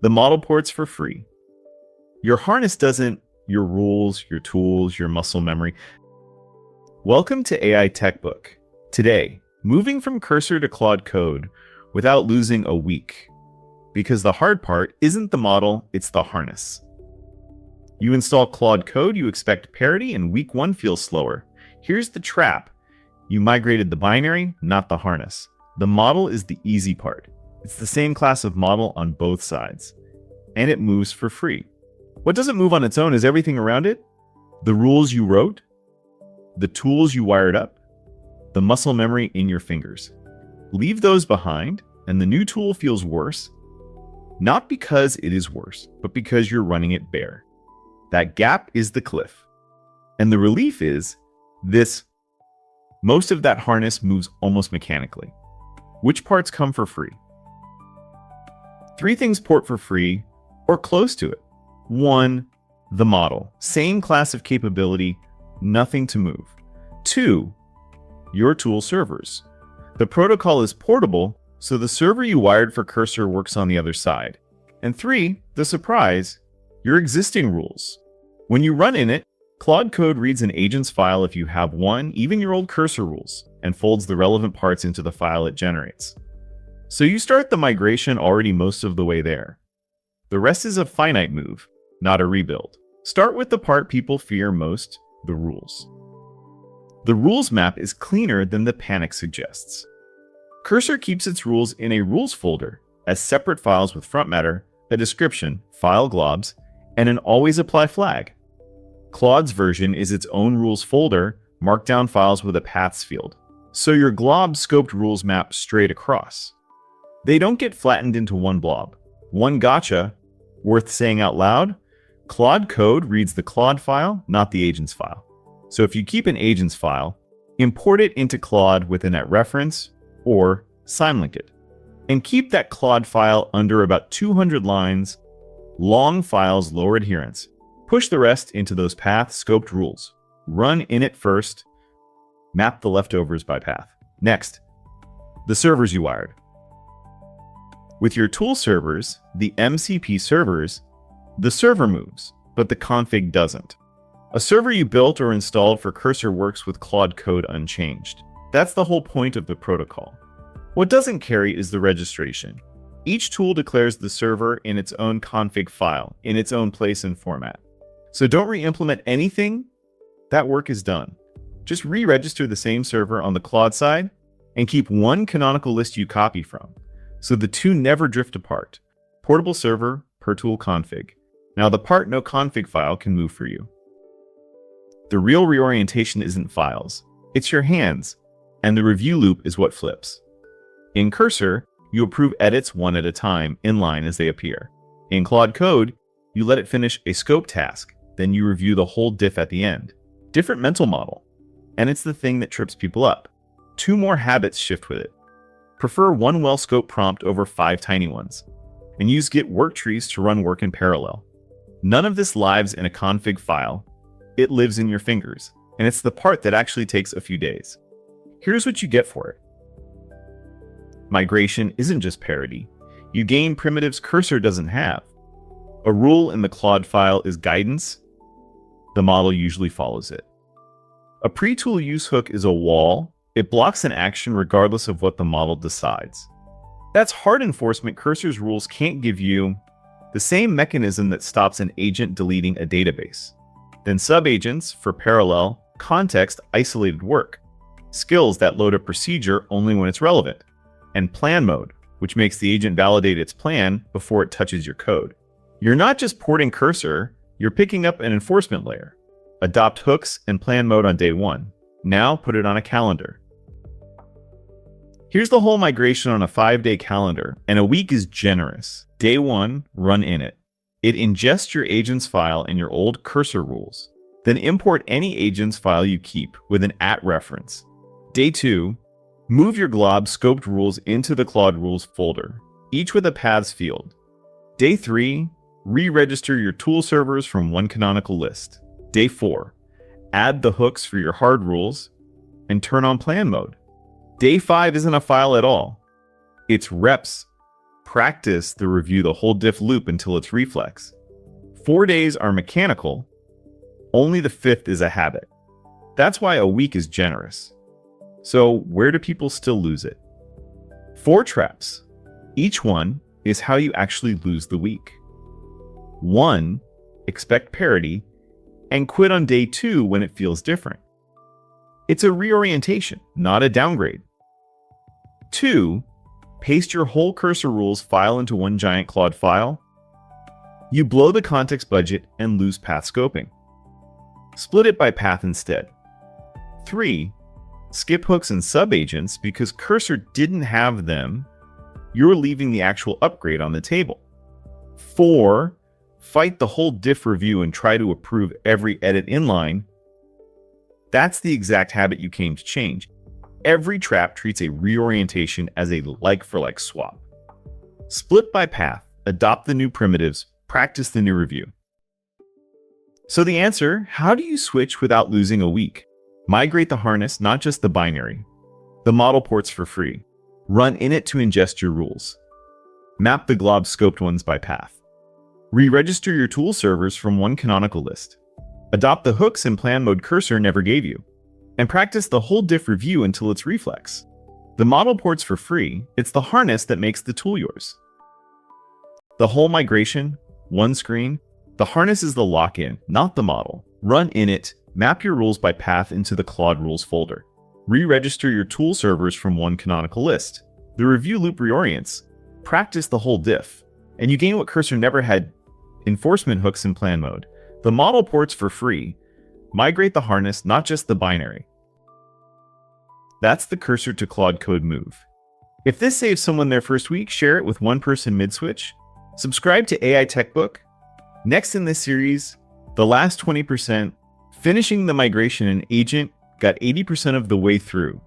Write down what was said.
The model port's for free. Your harness doesn't, your rules, your tools, your muscle memory. Welcome to AI Techbook. Today, moving from Cursor to Claude Code without losing a week. Because the hard part isn't the model, it's the harness. You install Claude Code, you expect parity, and week 1 feels slower. Here's the trap. You migrated the binary, not the harness. The model is the easy part. It's the same class of model on both sides. And it moves for free. What doesn't move on its own is everything around it. The rules you wrote, the tools you wired up, the muscle memory in your fingers. Leave those behind, and the new tool feels worse. Not because it is worse, but because you're running it bare. That gap is the cliff. And the relief is this. Most of that harness moves almost mechanically. Which parts come for free? 3 things port for free, or close to it. 1, the model. Same class of capability, nothing to move. 2, your tool servers. The protocol is portable, so the server you wired for Cursor works on the other side. And 3, the surprise, your existing rules. When you run init, Claude Code reads an agents file if you have one, even your old Cursor rules, and folds the relevant parts into the file it generates. So you start the migration already most of the way there. The rest is a finite move, not a rebuild. Start with the part people fear most, the rules. The rules map is cleaner than the panic suggests. Cursor keeps its rules in a rules folder as separate files with front matter, a description, file globs, and an alwaysApply flag. Claude's version is its own rules folder, markdown files with a paths field. So your glob-scoped rules map straight across. They don't get flattened into one blob. One gotcha, worth saying out loud, Claude Code reads the Claude file, not the agents file. So if you keep an agents file, import it into Claude with a net reference or symlink it. And keep that Claude file under about 200 lines, long files, lower adherence. Push the rest into those path scoped rules. Run init first, map the leftovers by path. Next, the servers you wired. With your tool servers, the MCP servers, the server moves, but the config doesn't. A server you built or installed for Cursor works with Claude Code unchanged. That's the whole point of the protocol. What doesn't carry is the registration. Each tool declares the server in its own config file, in its own place and format. So don't re-implement anything. That work is done. Just re-register the same server on the Claude side and keep one canonical list you copy from, so the two never drift apart. Portable server per tool config. Now the part no config file can move for you. The real reorientation isn't files. It's your hands, and the review loop is what flips. In Cursor, you approve edits one at a time, in line as they appear. In Claude Code, you let it finish a scope task, then you review the whole diff at the end. Different mental model. And it's the thing that trips people up. 2 more habits shift with it. Prefer one well-scoped prompt over 5 tiny ones. And use Git work trees to run work in parallel. None of this lives in a config file. It lives in your fingers. And it's the part that actually takes a few days. Here's what you get for it. Migration isn't just parity. You gain primitives Cursor doesn't have. A rule in the Claude file is guidance. The model usually follows it. A pre-tool use hook is a wall. It blocks an action regardless of what the model decides. That's hard enforcement Cursor's rules can't give you. The same mechanism that stops an agent deleting a database. Then subagents for parallel, context, isolated work. Skills that load a procedure only when it's relevant. And plan mode, which makes the agent validate its plan before it touches your code. You're not just porting Cursor, you're picking up an enforcement layer. Adopt hooks and plan mode on day 1. Now put it on a calendar. Here's the whole migration on a 5-day calendar, and a week is generous. Day 1, run init. It ingests your agents file in your old Cursor rules. Then import any agents file you keep with an @ reference. Day 2, move your glob-scoped rules into the Claude rules folder, each with a paths field. Day 3, re-register your tool servers from one canonical list. Day 4, add the hooks for your hard rules and turn on plan mode. Day 5 isn't a file at all. It's reps, practice the review the whole diff loop until it's reflex. 4 days are mechanical, only the 5th is a habit. That's why a week is generous. So where do people still lose it? 4 traps. Each one is how you actually lose the week. 1, expect parity and quit on day 2 when it feels different. It's a reorientation, not a downgrade. 2, paste your whole cursor rules file into one giant Claude file. You blow the context budget and lose path scoping. Split it by path instead. 3, skip hooks and subagents because cursor didn't have them. You're leaving the actual upgrade on the table. 4, fight the whole diff review and try to approve every edit inline. That's the exact habit you came to change. Every trap treats a reorientation as a like-for-like swap. Split by path, adopt the new primitives, practice the new review. So the answer, how do you switch without losing a week? Migrate the harness, not just the binary. The model ports for free. Run init to ingest your rules. Map the glob-scoped ones by path. Re-register your tool servers from one canonical list. Adopt the hooks and plan mode cursor never gave you. And practice the whole diff review until it's reflex. The model port's for free, it's the harness that makes the tool yours. The whole migration, one screen, the harness is the lock-in, not the model. Run init, map your rules by path into the Claude rules folder. Re-register your tool servers from one canonical list. The review loop reorients. Practice the whole diff. And you gain what cursor never had, enforcement hooks in plan mode. The model port's for free. Migrate the harness, not just the binary. That's the cursor to Claude Code move. If this saves someone their first week, share it with one person mid-switch. Subscribe to AI Tech Book. Next in this series, the last 20%, finishing the migration in Agent got 80% of the way through.